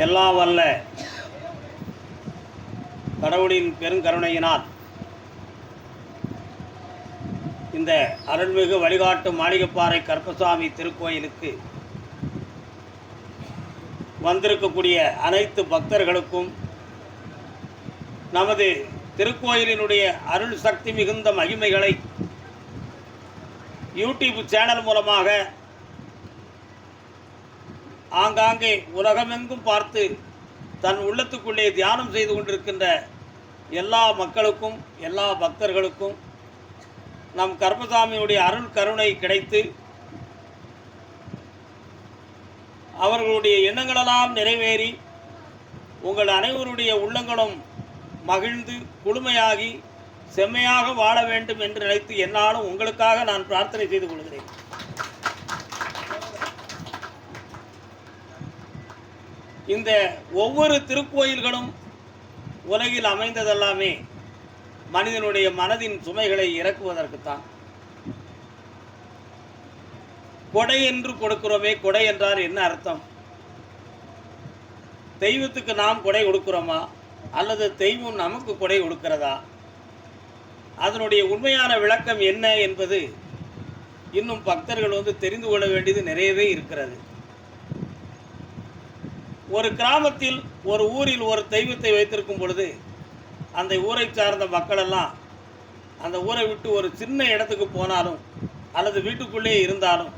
எல்லாம் வல்ல கடவுளின் பெருங்கருணையினால் இந்த அருள்மிகு வழிகாட்டு மாளிகைப்பாறை கருப்பசாமி திருக்கோயிலுக்கு வந்திருக்கக்கூடிய அனைத்து பக்தர்களுக்கும் நமது திருக்கோயிலினுடைய அருள் சக்தி மிகுந்த மகிமைகளை யூடியூப் சேனல் மூலமாக ஆங்காங்கே உலகமெங்கும் பார்த்து தன் உள்ளத்துக்குள்ளே தியானம் செய்து கொண்டிருக்கின்ற எல்லா மக்களுக்கும் எல்லா பக்தர்களுக்கும் நம் கருப்பசாமியுடைய அருள் கருணை கிடைத்து அவர்களுடைய எண்ணங்களெல்லாம் நிறைவேறி உங்கள் அனைவருடைய உள்ளங்களும் மகிழ்ந்து குளுமையாகி செம்மையாக வாழ வேண்டும் என்று நினைத்து என்னாலும் உங்களுக்காக நான் பிரார்த்தனை செய்து கொள்கிறேன். இந்த ஒவ்வொரு திருக்கோயில்களும் உலகில் அமைந்ததெல்லாமே மனிதனுடைய மனதின் சுமைகளை இறக்குவதற்குத்தான். கொடை என்று கொடுக்கிறோமே, கொடை என்றால் என்ன அர்த்தம்? தெய்வத்துக்கு நாம் கொடை கொடுக்கிறோமா அல்லது தெய்வம் நமக்கு கொடை கொடுக்கிறதா? அதனுடைய உண்மையான விளக்கம் என்ன என்பது இன்னும் பக்தர்கள் தெரிந்து கொள்ள வேண்டியது நிறையவே இருக்கிறது. ஒரு கிராமத்தில் ஒரு ஊரில் ஒரு தெய்வத்தை வைத்திருக்கும் பொழுது அந்த ஊரை சார்ந்த மக்கள் எல்லாம் அந்த ஊரை விட்டு ஒரு சின்ன இடத்துக்கு போனாலும் அல்லது வீட்டுக்குள்ளே இருந்தாலும்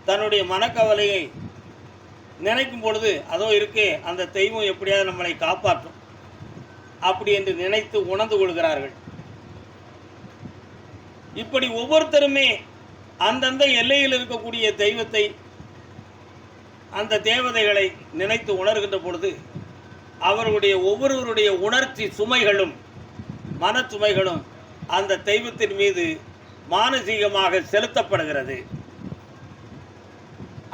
தன்னுடைய மனக்கவலையை நினைக்கும் பொழுது அதோ இருக்கே அந்த தெய்வம் எப்படியாவது நம்மளை காப்பாற்றும் அப்படி என்று நினைத்து உணர்ந்து கொள்கிறார்கள். இப்படி ஒவ்வொருத்தருமே அந்தந்த எல்லையில் இருக்கக்கூடிய தெய்வத்தை அந்த தேவதைகளை நினைத்து உணர்கின்ற பொழுது அவர்களுடைய ஒவ்வொருவருடைய உணர்ச்சி சுமைகளும் மன சுமைகளும் அந்த தெய்வத்தின் மீது மானசீகமாக செலுத்தப்படுகிறது.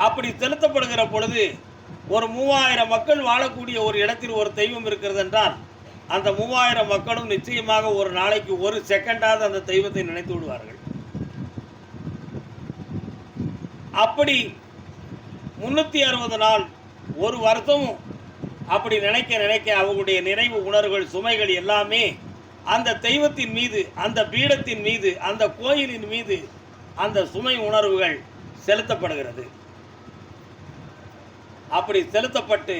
அப்படி செலுத்தப்படுகிற பொழுது ஒரு 3000 மக்கள் வாழக்கூடிய ஒரு இடத்தில் ஒரு தெய்வம் இருக்கிறது என்றால் அந்த 3000 மக்களும் நிச்சயமாக ஒரு நாளைக்கு ஒரு செகண்டாவது அந்த தெய்வத்தை நினைத்து விடுவார்கள். அப்படி 360 நாள் ஒரு வருஷமும் அப்படி நினைக்க நினைக்க அவங்களுடைய நினைவு உணர்வுகள் சுமைகள் எல்லாமே அந்த தெய்வத்தின் மீது, அந்த பீடத்தின் மீது, அந்த கோயிலின் மீது அந்த சுமை உணர்வுகள் செலுத்தப்படுகிறது. அப்படி செலுத்தப்பட்டு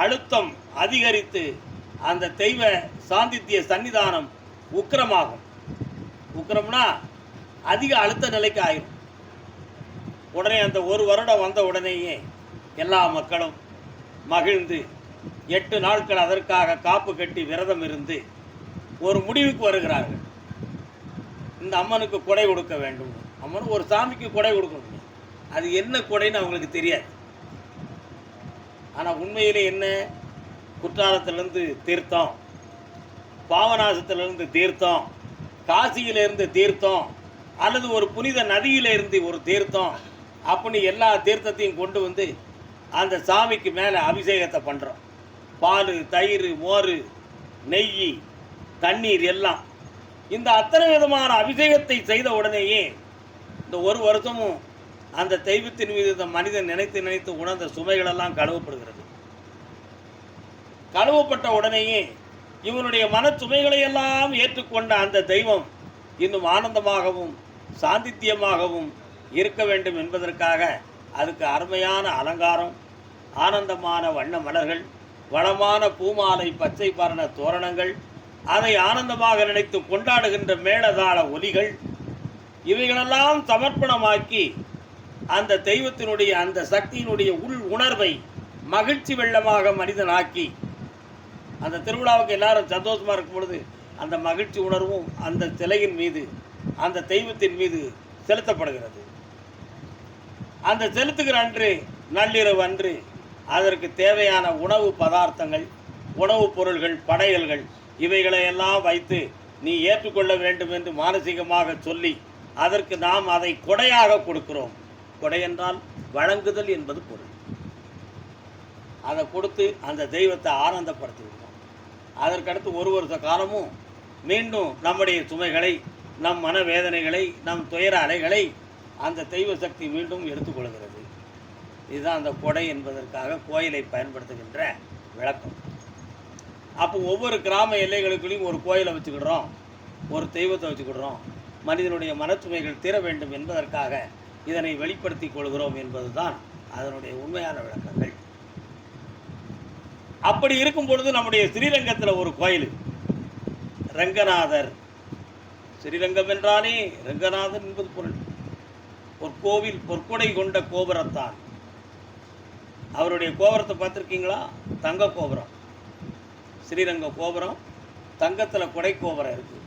அழுத்தம் அதிகரித்து அந்த தெய்வ சாந்தித்திய சன்னிதானம் உக்கிரமாகும். உக்கிரம்னா அதிக அழுத்த நிலைக்கு ஆயிரும். உடனே அந்த ஒரு வருடம் வந்த உடனேயே எல்லா மக்களும் மகிழ்ந்து 8 நாட்கள் அதற்காக காப்பு கட்டி விரதம் இருந்து ஒரு முடிவுக்கு வருகிறார்கள். இந்த அம்மனுக்கு கொடை கொடுக்க வேண்டும். அம்மன் ஒரு சாமிக்கு கொடை கொடுக்கணும். அது என்ன கொடைன்னு அவங்களுக்கு தெரியாது. ஆனால் உண்மையிலே என்ன? குற்றாலத்திலிருந்து தீர்த்தம், பாவநாசத்திலிருந்து தீர்த்தம், காசியிலிருந்து தீர்த்தம், அல்லது ஒரு புனித நதியிலிருந்து ஒரு தீர்த்தம், அப்படி எல்லா தீர்த்தத்தையும் கொண்டு வந்து அந்த சாமிக்கு மேலே அபிஷேகத்தை பண்ணுறோம். பால், தயிர், மோர், நெய், தண்ணீர் எல்லாம் இந்த அத்தனை விதமான அபிஷேகத்தை செய்த உடனேயே இந்த ஒரு வருஷமும் அந்த தெய்வத்தின் மீது இந்த மனிதன் நினைத்து நினைத்து உணர்ந்த சுமைகளெல்லாம் கழுவப்படுகிறது. கழுவப்பட்ட உடனேயே இவனுடைய மன சுமைகளை எல்லாம் ஏற்றுக்கொண்ட அந்த தெய்வம் இன்னும் ஆனந்தமாகவும் சாந்தித்தியமாகவும் இருக்க வேண்டும் என்பதற்காக அதுக்கு அருமையான அலங்காரம், ஆனந்தமான வண்ண மலர்கள், வளமான பூமாலை, பச்சை பரண தோரணங்கள், அதை ஆனந்தமாக நினைத்து கொண்டாடுகின்ற மேளதாள ஒலிகள், இவைகளெல்லாம் சமர்ப்பணமாக்கி அந்த தெய்வத்தினுடைய அந்த சக்தியினுடைய உள் உணர்வை மகிழ்ச்சி வெள்ளமாக மனிதனாக்கி அந்த திருவிழாவுக்கு எல்லாரும் சந்தோஷமாக இருக்கும் பொழுது அந்த மகிழ்ச்சி உணர்வும் அந்த சிலையின் மீது, அந்த தெய்வத்தின் மீது செலுத்தப்படுகிறது. அந்த செலுத்துகிற அன்று, நள்ளிரவு அன்று அதற்கு தேவையான உணவு பதார்த்தங்கள், உணவுப் பொருள்கள், படையல்கள் இவைகளையெல்லாம் வைத்து நீ ஏற்றுக்கொள்ள வேண்டும் என்று மானசீகமாக சொல்லி அதற்கு நாம் அதை கொடையாக கொடுக்கிறோம். கொடை என்றால் வழங்குதல் என்பது பொருள். அதை கொடுத்து அந்த தெய்வத்தை ஆனந்தப்படுத்திவிடுவோம். அதற்கடுத்து ஒரு வருஷ காலமும் மீண்டும் நம்முடைய சுமைகளை, நம் மனவேதனைகளை, நம் துயர அலைகளை அந்த தெய்வ சக்தி மீண்டும் எடுத்துக்கொள்கிறது. இதுதான் அந்த கொடை என்பதற்காக கோயிலை பயன்படுத்துகின்ற விளக்கம். அப்போ ஒவ்வொரு கிராம எல்லைகளுக்குள்ளேயும் ஒரு கோயிலை வச்சுக்கிடுறோம், ஒரு தெய்வத்தை வச்சுக்கிடுறோம். மனிதனுடைய மனச்சுமைகள் தீர வேண்டும் என்பதற்காக இதனை வெளிப்படுத்தி கொள்கிறோம் என்பதுதான் அதனுடைய உண்மையான விளக்கங்கள். அப்படி இருக்கும் பொழுது நம்முடைய ஸ்ரீரங்கத்தில் ஒரு கோயில் ரங்கநாதர். ஸ்ரீரங்கம் என்றாலே ரங்கநாதன் என்பது பொருள். பொற்கோவில், பொற்கொடை கொண்ட கோபுரத்தான். அவருடைய கோபுரத்தை பார்த்துருக்கீங்களா? தங்க கோபுரம். ஸ்ரீரங்க கோபுரம் தங்கத்தில் கொடை கோபுரம் இருக்கு.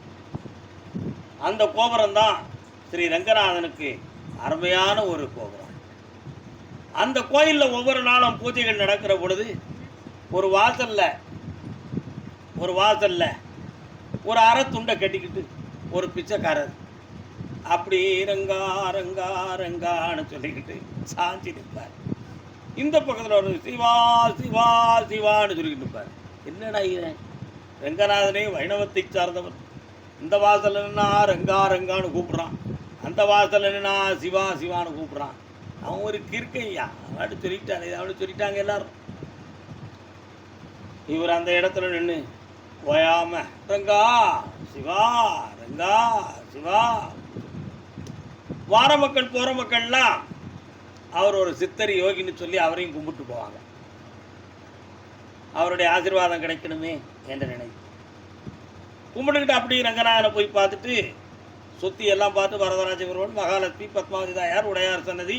அந்த கோபுரம் தான் ஸ்ரீ ரங்கநாதனுக்கு அருமையான ஒரு கோபுரம். அந்த கோயிலில் ஒவ்வொரு நாளும் பூஜைகள் நடக்கிற பொழுது ஒரு வாசல்ல ஒரு அரை துண்டை கட்டிக்கிட்டு ஒரு பிச்சைக்காரர் அப்படி ரங்கா ரங்கா ரங்கான்னு சொல்லிக்கிட்டு சாஞ்சி நிற்பார். இந்த பக்கத்தில் ஒரு சிவா சிவா சிவான்னு சொல்லிக்கிட்டு இருப்பார். என்னடா இவன்? ரங்கநாதனே வைணவத்தை சார்ந்தவர். இந்த வாசல் என்னன்னா ரங்கா ரங்கான்னு கூப்பிட்றான், அந்த வாசல் என்னன்னா சிவா சிவான்னு கூப்பிட்றான். அவன் ஒரு கிறுக்கையா, அவன் சொல்லிட்டான், அவனு சொல்லிட்டாங்க எல்லாரும். இவர் அந்த இடத்துல நின்று ஓயாம ரங்கா சிவா ரங்கா சிவா. வார மக்கள் போகிற மக்கள்லாம் அவர் ஒரு சித்தர் யோகின்னு சொல்லி அவரையும் கும்பிட்டு போவாங்க. அவருடைய ஆசீர்வாதம் கிடைக்கணுமே என்று நினைத்து கும்பிட்டுக்கிட்டு அப்படி ரங்கநாதனை போய் பார்த்துட்டு சுற்றி எல்லாம் பார்த்து வரதராஜ பெருமாள், மகாலட்சுமி, பத்மாவதி தாயார், உடையார் சன்னதி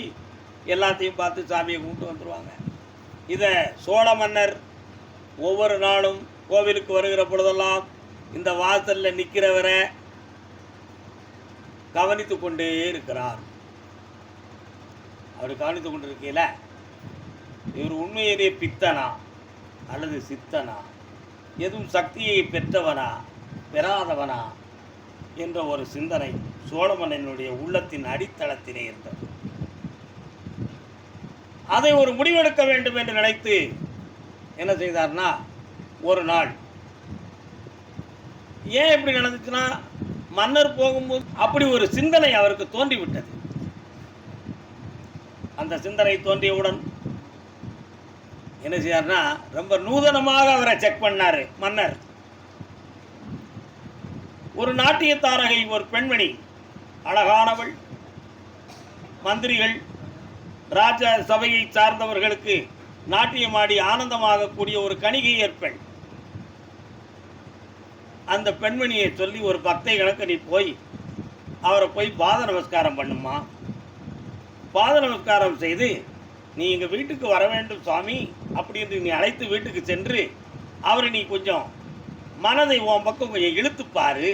எல்லாத்தையும் பார்த்து சாமியை கும்பிட்டு வந்துடுவாங்க. இதை சோழ மன்னர் ஒவ்வொரு நாளும் கோவிலுக்கு வருகிற பொழுதெல்லாம் இந்த வாசலில் நிற்கிறவரை கவனித்து கொண்டே இருக்கிறார். அவர் கவனித்து கொண்டிருக்கையில் இவர் உண்மையிலே பித்தனா அல்லது சித்தனா, எதுவும் சக்தியை பெற்றவனா பெறாதவனா என்ற ஒரு சிந்தனை சோழ மன்னனுடைய உள்ளத்தின் அடித்தளத்திலே இருந்தது. அதை ஒரு முடிவெடுக்க வேண்டும் என்று நினைத்து என்ன செய்தார்னா, ஒரு நாள் ஏன் இப்படி நடந்துச்சுன்னா, மன்னர் போகும்போது அப்படி ஒரு சிந்தனை அவருக்கு தோன்றிவிட்டது. அந்த சிந்தனை தோன்றியவுடன் என்ன செய்யார்னா, ரொம்ப நூதனமாக அவரை செக் பண்ணாரு மன்னர். ஒரு நாட்டிய தாரகை, ஒரு பெண்மணி, அழகானவள், மந்திரிகள், ராஜ சபையை சார்ந்தவர்களுக்கு நாட்டியமாடி ஆனந்தமாகக்கூடிய ஒரு கணிகையர் பெண். அந்த பெண்மணியை சொல்லி ஒரு பக்தை கணக்கு நீ போய் அவரை போய் பாத நமஸ்காரம் பண்ணுமா, பாத நமஸ்காரம் செய்து நீ எங்கள் வீட்டுக்கு வர வேண்டும் சுவாமி அப்படின்னு நீ அழைத்து வீட்டுக்கு சென்று அவரை நீ கொஞ்சம் மனதை உன் பக்கம் கொஞ்சம் இழுத்துப்பாரு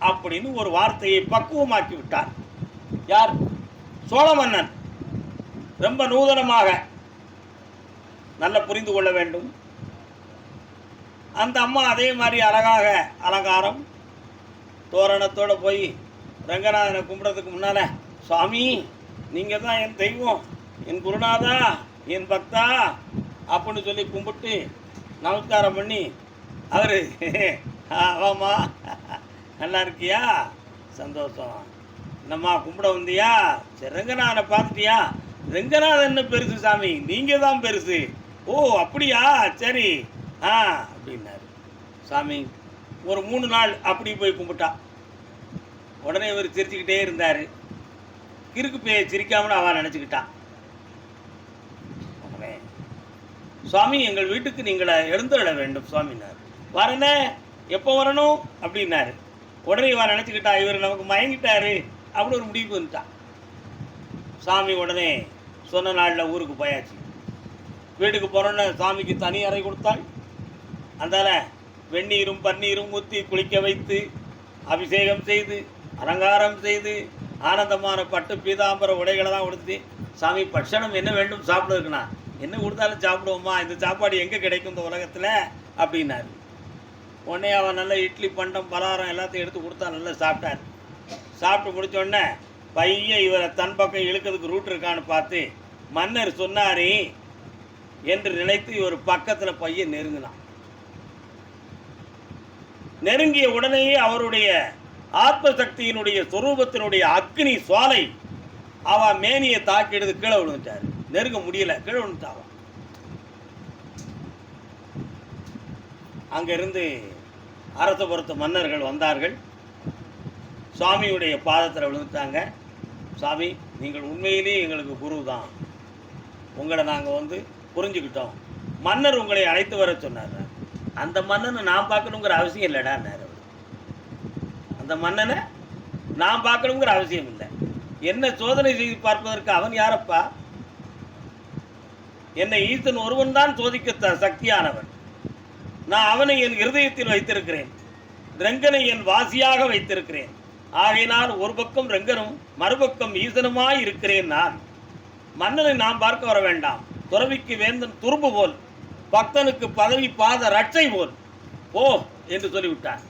அப்படின்னு ஒரு வார்த்தையை பக்குவமாக்கி விட்டார். யார்? சோழ மன்னன். ரொம்ப நூதனமாக, நல்ல புரிந்து கொள்ள வேண்டும். அந்த அம்மா அதே மாதிரி அழகாக அலங்காரம் தோரணத்தோடு போய் ரங்கநாதனை கும்பிட்றதுக்கு முன்னால், சுவாமி நீங்கள் தான் என் தெய்வம், என் குருநாதா, என் பக்தா அப்படின்னு சொல்லி கும்பிட்டு நமஸ்காரம் பண்ணி அவர் ஆமாம்மா நல்லா இருக்கியா, சந்தோஷம், என்னம்மா கும்பிட வந்தியா, சரி ரங்கநாதனை பார்த்துட்டியா, ரங்கநாதன் என்ன பெருசு சாமி, நீங்கள் தான் பெருசு, ஓ அப்படியா, சரி அப்படின்னாரு. சாமி ஒரு 3 நாள் அப்படி போய் கும்பிட்டா. உடனே இவர் சிரிச்சுக்கிட்டே இருந்தார். கிறுக்கு பேய சிரிக்காமனு அவன் நினச்சிக்கிட்டான். உடனே சுவாமி எங்கள் வீட்டுக்கு நீங்களை எழுந்துள்ள வேண்டும் சுவாமினார். வரனே, எப்போ வரணும் அப்படின்னாரு. உடனே இவன் நினச்சிக்கிட்டா இவர் நமக்கு மயங்கிட்டாரு அப்படி ஒரு முடிவுக்கு வந்துட்டான். சாமி உடனே சொன்ன நாளில் ஊருக்கு போயாச்சு. வீட்டுக்கு போகிறோன்னு சாமிக்கு தனி அறை கொடுத்தாள். அந்தால வெந்நீரும் பன்னீரும் ஊற்றி குளிக்க வைத்து அபிஷேகம் செய்து அலங்காரம் செய்து ஆனந்தமான பட்டு பீதாம்பர உடைகளை தான் கொடுத்து, சாமி பட்சணம் என்ன வேண்டும் சாப்பிடுறதுக்குண்ணா, என்ன கொடுத்தாலும் சாப்பிடுவோம்மா, இந்த சாப்பாடு எங்கே கிடைக்கும் இந்த உலகத்தில் அப்படின்னாரு. உடனே அவன் நல்ல இட்லி பண்டம் பலகாரம் எல்லாத்தையும் எடுத்து கொடுத்தா நல்லா சாப்பிட்டார். சாப்பிட்டு முடித்தோடனே பையன் இவரை தன் பக்கம் இழுக்கிறதுக்கு ரூட் இருக்கான்னு பார்த்து மன்னர் சொன்னாரே என்று நினைத்து இவர் பக்கத்தில் பையன் நெருங்கினான். நெருங்கிய உடனேயே அவருடைய ஆத்மசக்தியினுடைய சொரூபத்தினுடைய அக்னி சுவாலை அவன் மேனியை தாக்கி எடுத்து கீழே விழுந்துட்டார். நெருங்க முடியல, கீழே விழுந்துட்டான். அங்கிருந்து அரசபுரத்து மன்னர்கள் வந்தார்கள். சுவாமியுடைய பாதத்தில் விழுந்துட்டாங்க. சாமி, நீங்கள் உண்மையிலேயே எங்களுக்கு குரு தான், உங்களை நாங்கள் புரிஞ்சுக்கிட்டோம். மன்னர் உங்களை அழைத்து வர சொன்னார். அந்த மன்னனை நான் பார்க்கணுங்கிற அவசியம் இல்லைடான்னாரு. அந்த மன்னனை நான் பார்க்கணுங்கிற அவசியம் இல்லை. என்ன சோதனை செய்து பார்ப்பதற்கு அவன் யாரப்பா? என்னை ஈசன் ஒருவன் தான் சோதிக்க சக்தியானவன். நான் அவனை என் இருதயத்தில் வைத்திருக்கிறேன், ரெங்கனை என் வாசியாக வைத்திருக்கிறேன். ஆகையினால் ஒரு பக்கம் ரெங்கனும் மறுபக்கம் ஈசனுமாய் இருக்கிறேன் நான். மன்னனை நாம் பார்க்க வர வேண்டாம். துறவிக்கு வேந்தன் துரும்பு போல், பக்தனுக்கு பதவி பாத ரட்சை போல் ஓ என்று சொல்லிவிட்டார்.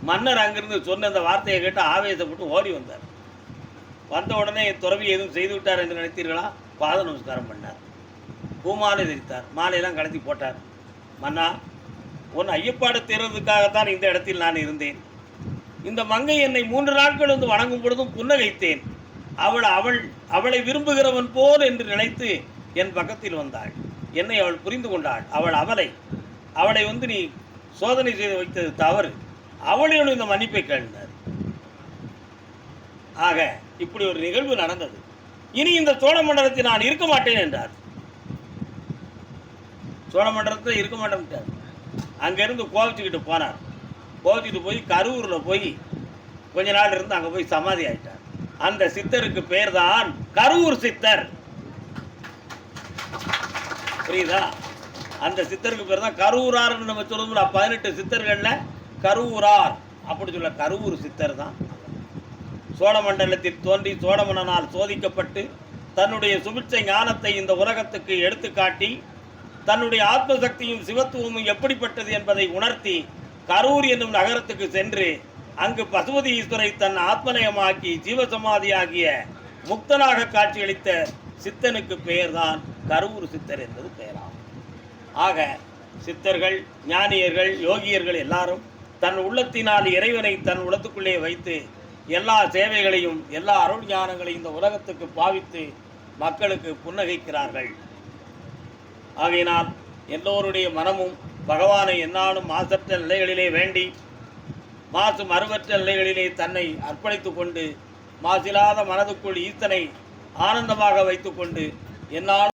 மன்னர் அங்கிருந்து சொன்ன அந்த வார்த்தையை கேட்டு ஆவேசப்பட்டு ஓடி வந்தார். வந்த உடனே துறவி எதுவும் செய்து விட்டார் என்று நினைத்தீர்களா? பாத நமஸ்காரம் பண்ணார், பூமாலை தரித்தார், மாலையெல்லாம் கலத்தி போட்டார். மன்னா, உன் ஐயப்பாடு தீர்வதற்காகத்தான் இந்த இடத்தில் நான் இருந்தேன். இந்த மங்கை என்னை 3 நாட்கள் வணங்கும் பொழுதும் புன்னகைத்தேன். அவளை விரும்புகிறவன் போல் என்று நினைத்து என் பக்கத்தில் வந்தாள். என்னை அவள் புரிந்து கொண்டாள். அவளை நீ சோதனை செய்து வைத்தது தவறு. அவளிடம் இந்த மன்னிப்பை கேட்டார். ஆக இப்படி ஒரு நிகழ்வு நடந்தது. இனி இந்த சோழ மண்டலத்தில் நான் இருக்க மாட்டேன் என்றார். சோழ மண்டலத்தில் இருக்க மாட்டேன். அங்கிருந்து கோவிச்சுக்கிட்டு போனார். கோவிச்சுக்கிட்டு போய் கரூரில் போய் கொஞ்ச நாள் இருந்து அங்கே போய் சமாதி ஆயிட்டார். அந்த சித்தருக்கு பேர் தான் கரூர் சித்தர். புரியுதா? அந்த சித்தருக்கு பேர் தான் கரூரார். நம்ம சொல்லுவோம்ல, 18 சித்தர்கள்ல கரூரார் அப்படி சொல்ல, கரூர் சித்தர் தான். சோழ மண்டலத்தில் தோன்றி சோழ மன்னனால் சோதிக்கப்பட்டு தன்னுடைய சுபிட்சை ஞானத்தை இந்த உலகத்துக்கு எடுத்துக்காட்டி தன்னுடைய ஆத்மசக்தியும் சிவத்துவமும் எப்படிப்பட்டது என்பதை உணர்த்தி கரூர் என்னும் நகரத்துக்கு சென்று அங்கு பசுபதி ஈஸ்வரை தன் ஆத்மநயமாக்கி ஜீவசமாதியாகிய முக்தனாக காட்சியளித்த சித்தனுக்கு பெயர்தான் கரூர் சித்தர் என்பது பெயராகும். ஆக சித்தர்கள், ஞானியர்கள், யோகியர்கள் எல்லாரும் தன் உள்ளத்தினால் இறைவனை தன் உள்ளத்துக்குள்ளே வைத்து எல்லா சேவைகளையும் எல்லா அருள் ஞானங்களையும் இந்த உலகத்துக்கு பாவித்து மக்களுக்கு புன்னகைக்கிறார்கள். ஆகையினால் எல்லோருடைய மனமும் பகவானை என்னாலும் மாசற்ற நிலைகளிலே வேண்டி மாசு மறுவற்ற நிலைகளிலே தன்னை அர்ப்பணித்து கொண்டு மாசில்லாத மனதுக்குள் ஈசனை ஆனந்தமாக வைத்து கொண்டு என்னால்